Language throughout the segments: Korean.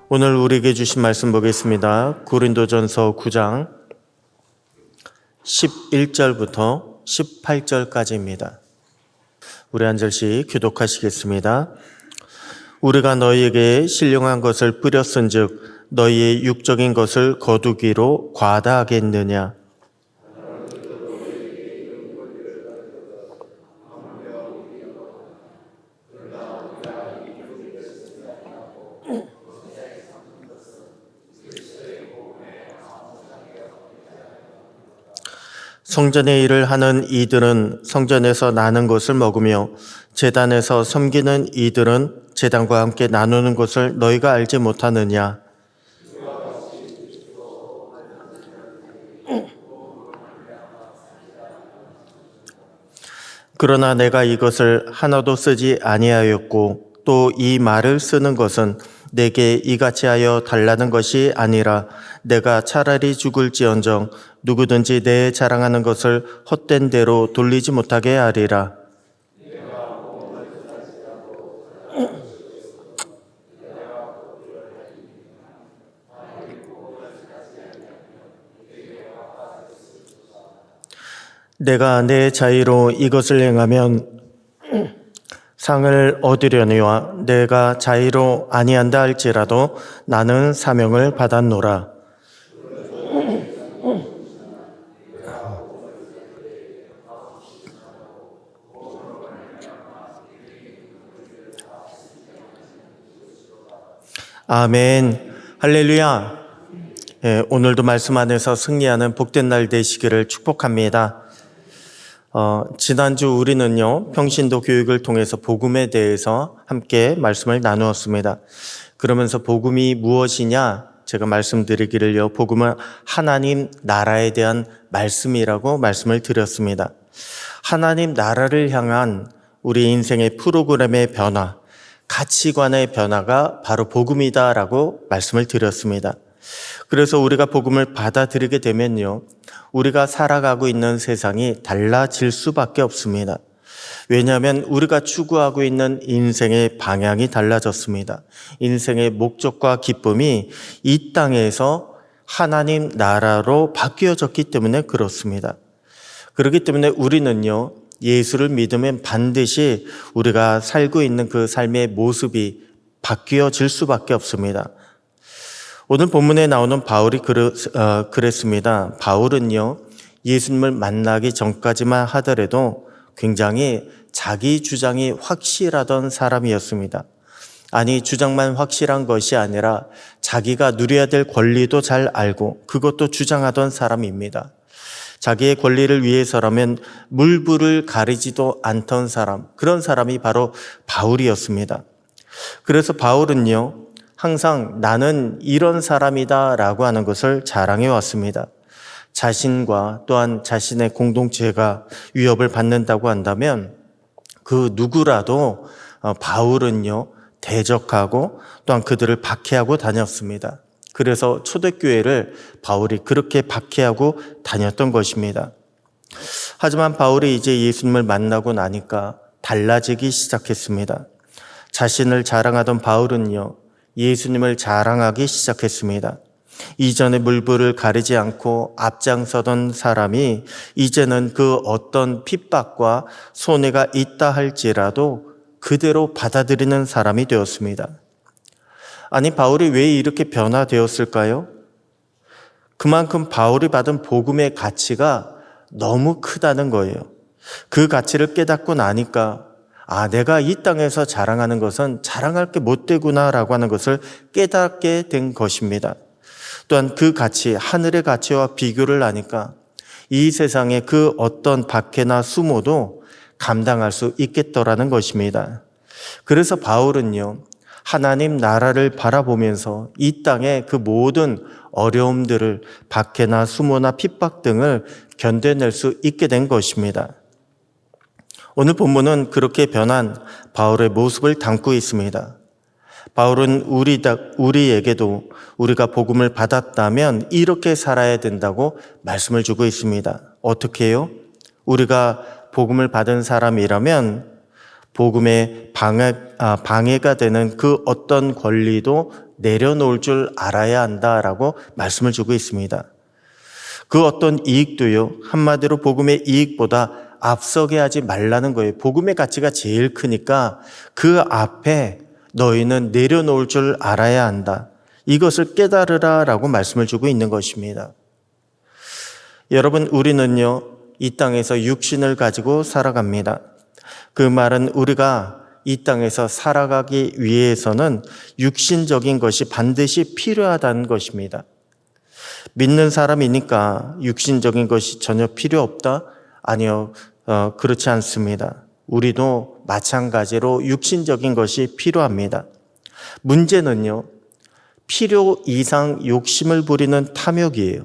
오늘 우리에게 주신 말씀 보겠습니다. 고린도전서 9장 11절부터 18절까지입니다. 우리 한 절씩 교독하시겠습니다. 우리가 너희에게 신령한 것을 뿌렸은즉 너희의 육적인 것을 거두기로 과다하겠느냐? 성전의 일을 하는 이들은 성전에서 나는 것을 먹으며 제단에서 섬기는 이들은 제단과 함께 나누는 것을 너희가 알지 못하느냐? 그러나 내가 이것을 하나도 쓰지 아니하였고 또 이 말을 쓰는 것은 내게 이같이 하여 달라는 것이 아니라 내가 차라리 죽을지언정 누구든지 내 자랑하는 것을 헛된 대로 돌리지 못하게 하리라. 내가 내 자의로 이것을 행하면 상을 얻으려니와 내가 자의로 아니한다 할지라도 나는 사명을 받았노라. 아멘. 할렐루야. 오늘도 말씀 안에서 승리하는 복된 날 되시기를 축복합니다. 지난주 우리는요, 평신도 교육을 통해서 복음에 대해서 함께 말씀을 나누었습니다. 그러면서 복음이 무엇이냐? 제가 말씀드리기를요, 복음은 하나님 나라에 대한 말씀이라고 말씀을 드렸습니다. 하나님 나라를 향한 우리 인생의 프로그램의 변화, 가치관의 변화가 바로 복음이다라고 말씀을 드렸습니다. 그래서 우리가 복음을 받아들이게 되면요, 우리가 살아가고 있는 세상이 달라질 수밖에 없습니다. 왜냐하면 우리가 추구하고 있는 인생의 방향이 달라졌습니다. 인생의 목적과 기쁨이 이 땅에서 하나님 나라로 바뀌어졌기 때문에 그렇습니다. 그렇기 때문에 우리는요, 예수를 믿으면 반드시 우리가 살고 있는 그 삶의 모습이 바뀌어질 수밖에 없습니다. 오늘 본문에 나오는 바울이 그랬습니다. 바울은요, 예수님을 만나기 전까지만 하더라도 굉장히 자기 주장이 확실하던 사람이었습니다. 아니, 주장만 확실한 것이 아니라 자기가 누려야 될 권리도 잘 알고 그것도 주장하던 사람입니다. 자기의 권리를 위해서라면 물불을 가리지도 않던 사람, 그런 사람이 바로 바울이었습니다. 그래서 바울은요, 항상 나는 이런 사람이다 라고 하는 것을 자랑해 왔습니다. 자신과 또한 자신의 공동체가 위협을 받는다고 한다면 그 누구라도 바울은요, 대적하고 또한 그들을 박해하고 다녔습니다. 그래서 초대교회를 바울이 그렇게 박해하고 다녔던 것입니다. 하지만 바울이 이제 예수님을 만나고 나니까 달라지기 시작했습니다. 자신을 자랑하던 바울은요, 예수님을 자랑하기 시작했습니다. 이전에 물불을 가리지 않고 앞장서던 사람이 이제는 그 어떤 핍박과 손해가 있다 할지라도 그대로 받아들이는 사람이 되었습니다. 아니, 바울이 왜 이렇게 변화되었을까요? 그만큼 바울이 받은 복음의 가치가 너무 크다는 거예요. 그 가치를 깨닫고 나니까 내가 이 땅에서 자랑하는 것은 자랑할 게 못 되구나라고 하는 것을 깨닫게 된 것입니다. 또한 그 가치, 하늘의 가치와 비교를 하니까 이 세상의 그 어떤 박해나 수모도 감당할 수 있겠더라는 것입니다. 그래서 바울은요, 하나님 나라를 바라보면서 이 땅의 그 모든 어려움들을 박해나 수모나 핍박 등을 견뎌낼 수 있게 된 것입니다. 오늘 본문은 그렇게 변한 바울의 모습을 담고 있습니다. 바울은 우리에게도 우리가 복음을 받았다면 이렇게 살아야 된다고 말씀을 주고 있습니다. 어떻게 해요? 우리가 복음을 받은 사람이라면 복음에 방해가 되는 그 어떤 권리도 내려놓을 줄 알아야 한다라고 말씀을 주고 있습니다. 그 어떤 이익도요, 한마디로 복음의 이익보다 앞서게 하지 말라는 거예요. 복음의 가치가 제일 크니까 그 앞에 너희는 내려놓을 줄 알아야 한다. 이것을 깨달으라라고 말씀을 주고 있는 것입니다. 여러분, 우리는요, 이 땅에서 육신을 가지고 살아갑니다. 그 말은 우리가 이 땅에서 살아가기 위해서는 육신적인 것이 반드시 필요하다는 것입니다. 믿는 사람이니까 육신적인 것이 전혀 필요 없다? 아니요, 그렇지 않습니다. 우리도 마찬가지로 육신적인 것이 필요합니다. 문제는요, 필요 이상 욕심을 부리는 탐욕이에요.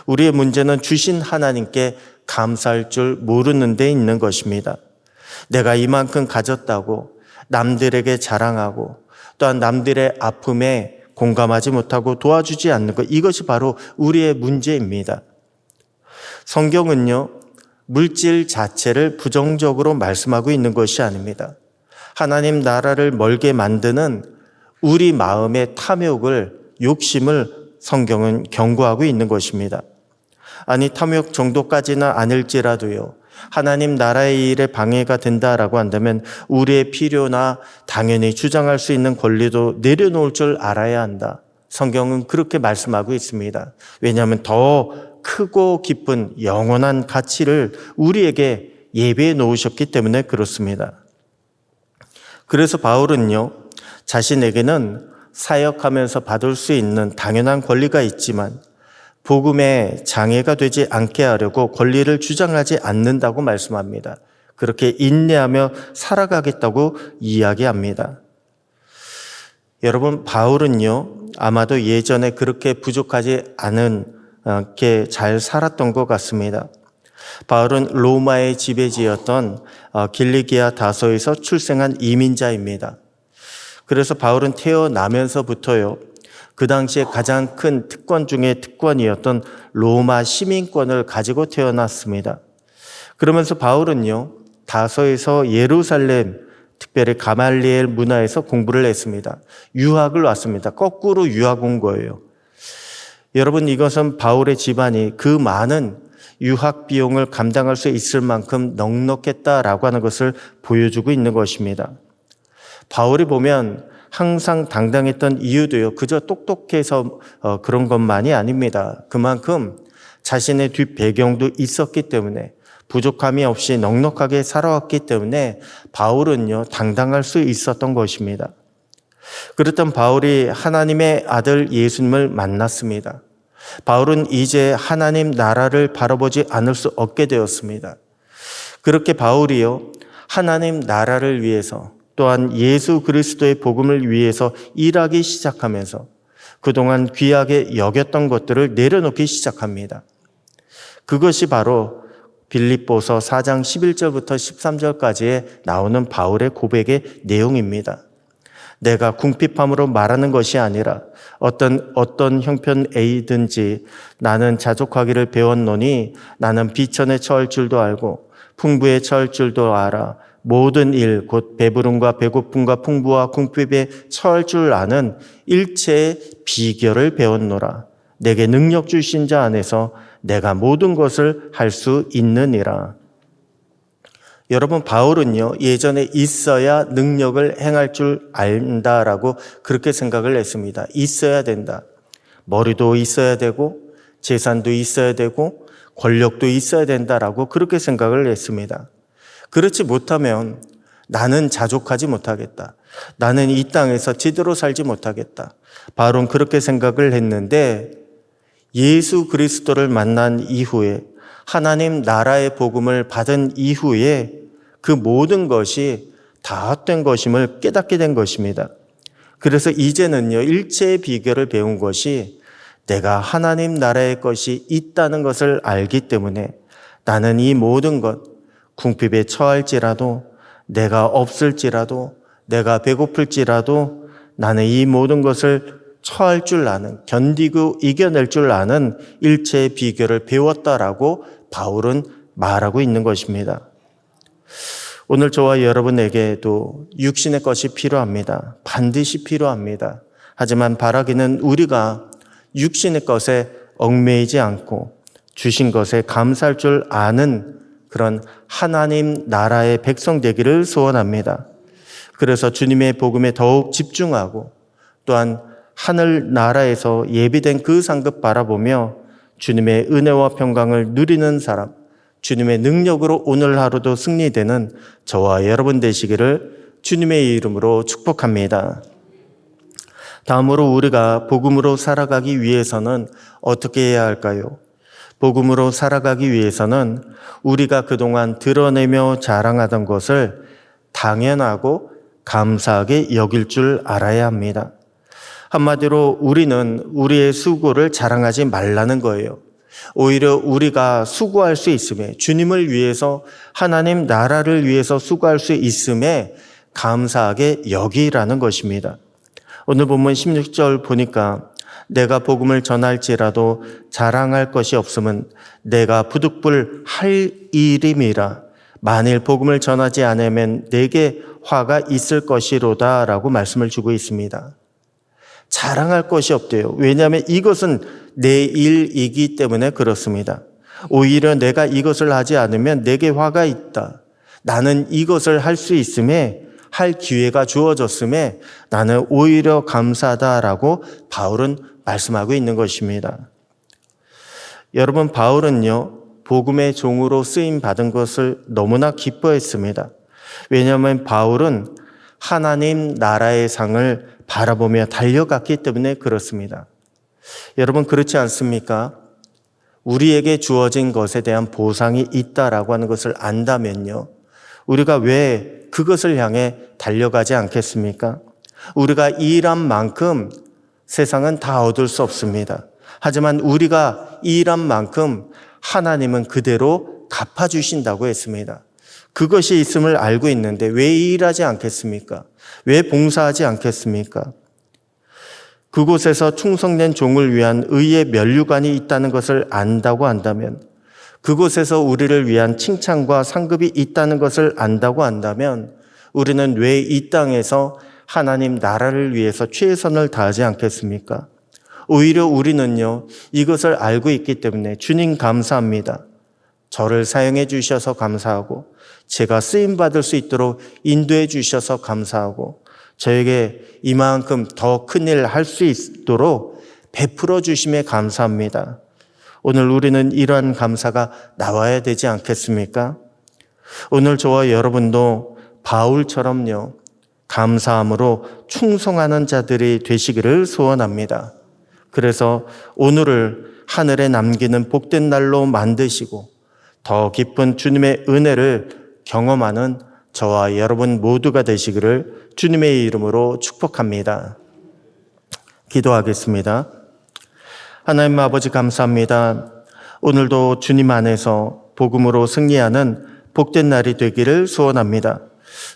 우리의 문제는 주신 하나님께 감사할 줄 모르는 데 있는 것입니다. 내가 이만큼 가졌다고 남들에게 자랑하고 또한 남들의 아픔에 공감하지 못하고 도와주지 않는 것, 이것이 바로 우리의 문제입니다. 성경은요, 물질 자체를 부정적으로 말씀하고 있는 것이 아닙니다. 하나님 나라를 멀게 만드는 우리 마음의 탐욕을, 욕심을 성경은 경고하고 있는 것입니다. 아니, 탐욕 정도까지는 아닐지라도요, 하나님 나라의 일에 방해가 된다라고 한다면 우리의 필요나 당연히 주장할 수 있는 권리도 내려놓을 줄 알아야 한다. 성경은 그렇게 말씀하고 있습니다. 왜냐하면 더 크고 깊은 영원한 가치를 우리에게 예배해 놓으셨기 때문에 그렇습니다. 그래서 바울은요, 자신에게는 사역하면서 받을 수 있는 당연한 권리가 있지만 복음에 장애가 되지 않게 하려고 권리를 주장하지 않는다고 말씀합니다. 그렇게 인내하며 살아가겠다고 이야기합니다. 여러분, 바울은요, 아마도 예전에 그렇게 부족하지 않게 잘 살았던 것 같습니다. 바울은 로마의 지배지였던 길리기아 다소에서 출생한 이민자입니다. 그래서 바울은 태어나면서부터요, 그 당시에 가장 큰 특권 중에 특권이었던 로마 시민권을 가지고 태어났습니다. 그러면서 바울은요, 다소에서 예루살렘, 특별히 가말리엘 문화에서 공부를 했습니다. 유학을 왔습니다. 거꾸로 유학 온 거예요. 여러분, 이것은 바울의 집안이 그 많은 유학 비용을 감당할 수 있을 만큼 넉넉했다라고 하는 것을 보여주고 있는 것입니다. 바울이 보면 항상 당당했던 이유도요, 그저 똑똑해서 그런 것만이 아닙니다. 그만큼 자신의 뒷배경도 있었기 때문에, 부족함이 없이 넉넉하게 살아왔기 때문에 바울은요, 당당할 수 있었던 것입니다. 그랬던 바울이 하나님의 아들 예수님을 만났습니다. 바울은 이제 하나님 나라를 바라보지 않을 수 없게 되었습니다. 그렇게 바울이요, 하나님 나라를 위해서 또한 예수 그리스도의 복음을 위해서 일하기 시작하면서 그동안 귀하게 여겼던 것들을 내려놓기 시작합니다. 그것이 바로 빌립보서 4장 11절부터 13절까지에 나오는 바울의 고백의 내용입니다. 내가 궁핍함으로 말하는 것이 아니라 어떤 형편에이든지 나는 자족하기를 배웠노니 나는 비천에 처할 줄도 알고 풍부에 처할 줄도 알아. 모든 일, 곧 배부름과 배고픔과 풍부와 궁핍에 처할 줄 아는 일체의 비결을 배웠노라. 내게 능력 주신 자 안에서 내가 모든 것을 할 수 있느니라. 여러분, 바울은요, 예전에 있어야 능력을 행할 줄 안다라고 그렇게 생각을 했습니다. 있어야 된다. 머리도 있어야 되고 재산도 있어야 되고 권력도 있어야 된다라고 그렇게 생각을 했습니다. 그렇지 못하면 나는 자족하지 못하겠다. 나는 이 땅에서 제대로 살지 못하겠다. 바울은 그렇게 생각을 했는데 예수 그리스도를 만난 이후에, 하나님 나라의 복음을 받은 이후에 그 모든 것이 다 헛된 것임을 깨닫게 된 것입니다. 그래서 이제는요, 일체의 비결을 배운 것이 내가 하나님 나라의 것이 있다는 것을 알기 때문에 나는 이 모든 것, 궁핍에 처할지라도, 내가 없을지라도, 내가 배고플지라도 나는 이 모든 것을 처할 줄 아는, 견디고 이겨낼 줄 아는 일체의 비결을 배웠다라고 바울은 말하고 있는 것입니다. 오늘 저와 여러분에게도 육신의 것이 필요합니다. 반드시 필요합니다. 하지만 바라기는 우리가 육신의 것에 얽매이지 않고 주신 것에 감사할 줄 아는 그런 하나님 나라의 백성 되기를 소원합니다. 그래서 주님의 복음에 더욱 집중하고 또한 하늘 나라에서 예비된 그 상급 바라보며 주님의 은혜와 평강을 누리는 사람, 주님의 능력으로 오늘 하루도 승리되는 저와 여러분 되시기를 주님의 이름으로 축복합니다. 다음으로 우리가 복음으로 살아가기 위해서는 어떻게 해야 할까요? 복음으로 살아가기 위해서는 우리가 그동안 드러내며 자랑하던 것을 당연하고 감사하게 여길 줄 알아야 합니다. 한마디로 우리는 우리의 수고를 자랑하지 말라는 거예요. 오히려 우리가 수고할 수 있음에, 주님을 위해서 하나님 나라를 위해서 수고할 수 있음에 감사하게 여기라는 것입니다. 오늘 본문 16절 보니까 내가 복음을 전할지라도 자랑할 것이 없음은 내가 부득불 할 일임이라. 만일 복음을 전하지 않으면 내게 화가 있을 것이로다 라고 말씀을 주고 있습니다. 자랑할 것이 없대요. 왜냐하면 이것은 내 일이기 때문에 그렇습니다. 오히려 내가 이것을 하지 않으면 내게 화가 있다. 나는 이것을 할 수 있음에, 할 기회가 주어졌음에 나는 오히려 감사하다라고 바울은 말씀하고 있는 것입니다. 여러분, 바울은요, 복음의 종으로 쓰임 받은 것을 너무나 기뻐했습니다. 왜냐하면 바울은 하나님 나라의 상을 바라보며 달려갔기 때문에 그렇습니다. 여러분, 그렇지 않습니까? 우리에게 주어진 것에 대한 보상이 있다라고 하는 것을 안다면요, 우리가 왜 그것을 향해 달려가지 않겠습니까? 우리가 일한 만큼 세상은 다 얻을 수 없습니다. 하지만 우리가 일한 만큼 하나님은 그대로 갚아주신다고 했습니다. 그것이 있음을 알고 있는데 왜 일하지 않겠습니까? 왜 봉사하지 않겠습니까? 그곳에서 충성된 종을 위한 의의 면류관이 있다는 것을 안다고 한다면, 그곳에서 우리를 위한 칭찬과 상급이 있다는 것을 안다고 한다면 우리는 왜 이 땅에서 하나님 나라를 위해서 최선을 다하지 않겠습니까? 오히려 우리는요, 이것을 알고 있기 때문에 주님 감사합니다. 저를 사용해 주셔서 감사하고 제가 쓰임받을 수 있도록 인도해 주셔서 감사하고 저에게 이만큼 더 큰일 할 수 있도록 베풀어 주심에 감사합니다. 오늘 우리는 이러한 감사가 나와야 되지 않겠습니까? 오늘 저와 여러분도 바울처럼요, 감사함으로 충성하는 자들이 되시기를 소원합니다. 그래서 오늘을 하늘에 남기는 복된 날로 만드시고 더 깊은 주님의 은혜를 경험하는 저와 여러분 모두가 되시기를 주님의 이름으로 축복합니다. 기도하겠습니다. 하나님 아버지 감사합니다. 오늘도 주님 안에서 복음으로 승리하는 복된 날이 되기를 소원합니다.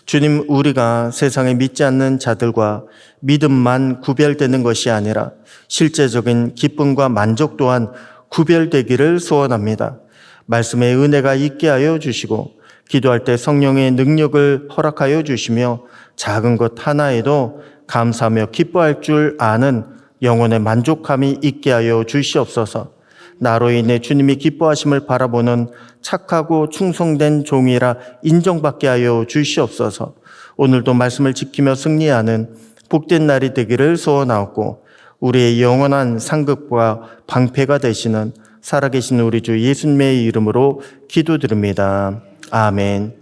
주님, 우리가 세상에 믿지 않는 자들과 믿음만 구별되는 것이 아니라 실제적인 기쁨과 만족 또한 구별되기를 소원합니다. 말씀의 은혜가 있게 하여 주시고 기도할 때 성령의 능력을 허락하여 주시며 작은 것 하나에도 감사하며 기뻐할 줄 아는 영혼의 만족함이 있게 하여 주시옵소서. 나로 인해 주님이 기뻐하심을 바라보는 착하고 충성된 종이라 인정받게 하여 주시옵소서. 오늘도 말씀을 지키며 승리하는 복된 날이 되기를 소원하옵고 우리의 영원한 상급과 방패가 되시는 살아계신 우리 주 예수님의 이름으로 기도드립니다. 아멘.